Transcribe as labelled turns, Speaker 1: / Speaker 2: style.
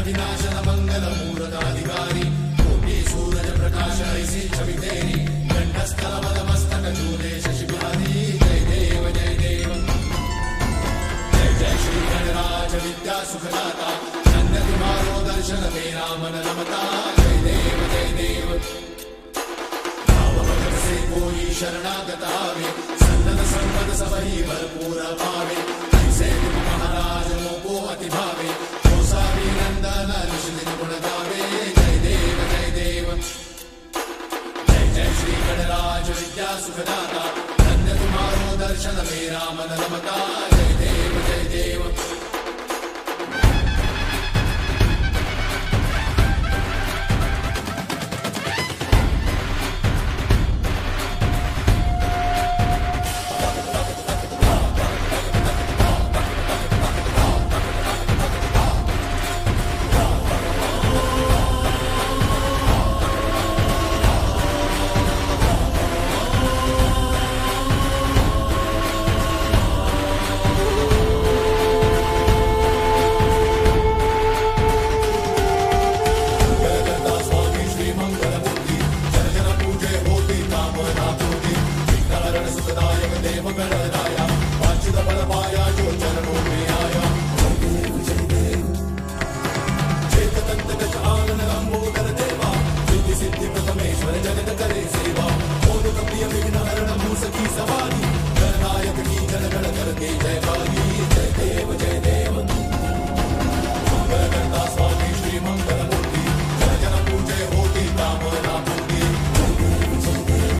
Speaker 1: विनाशन मंगल मूरताधिकारी कोटि सूरज प्रकाश ऐसी छवि तेरी गंडस्थल मदमस्तक झूले शशि बिहारी जय देव जय देव जय जय श्री गणराज विद्या सुखदाता धन्य तुम्हारो दर्शन मेरा मन रमता जय देव जय देव भाव भगत से कोई शरणागत आवे सन्नत संपद सबही भरपूर पावे ऐसे तुम महाराज मोको अति भावे नंदन निश्चित गुण गावे जय देव जय देव जय जय श्री गणराज विद्या सुखदाता धन्य तुम्हारो दर्शन मेरा मन रमता जय देव जय देव सवारी गणनायक की जन गण करके जयकारी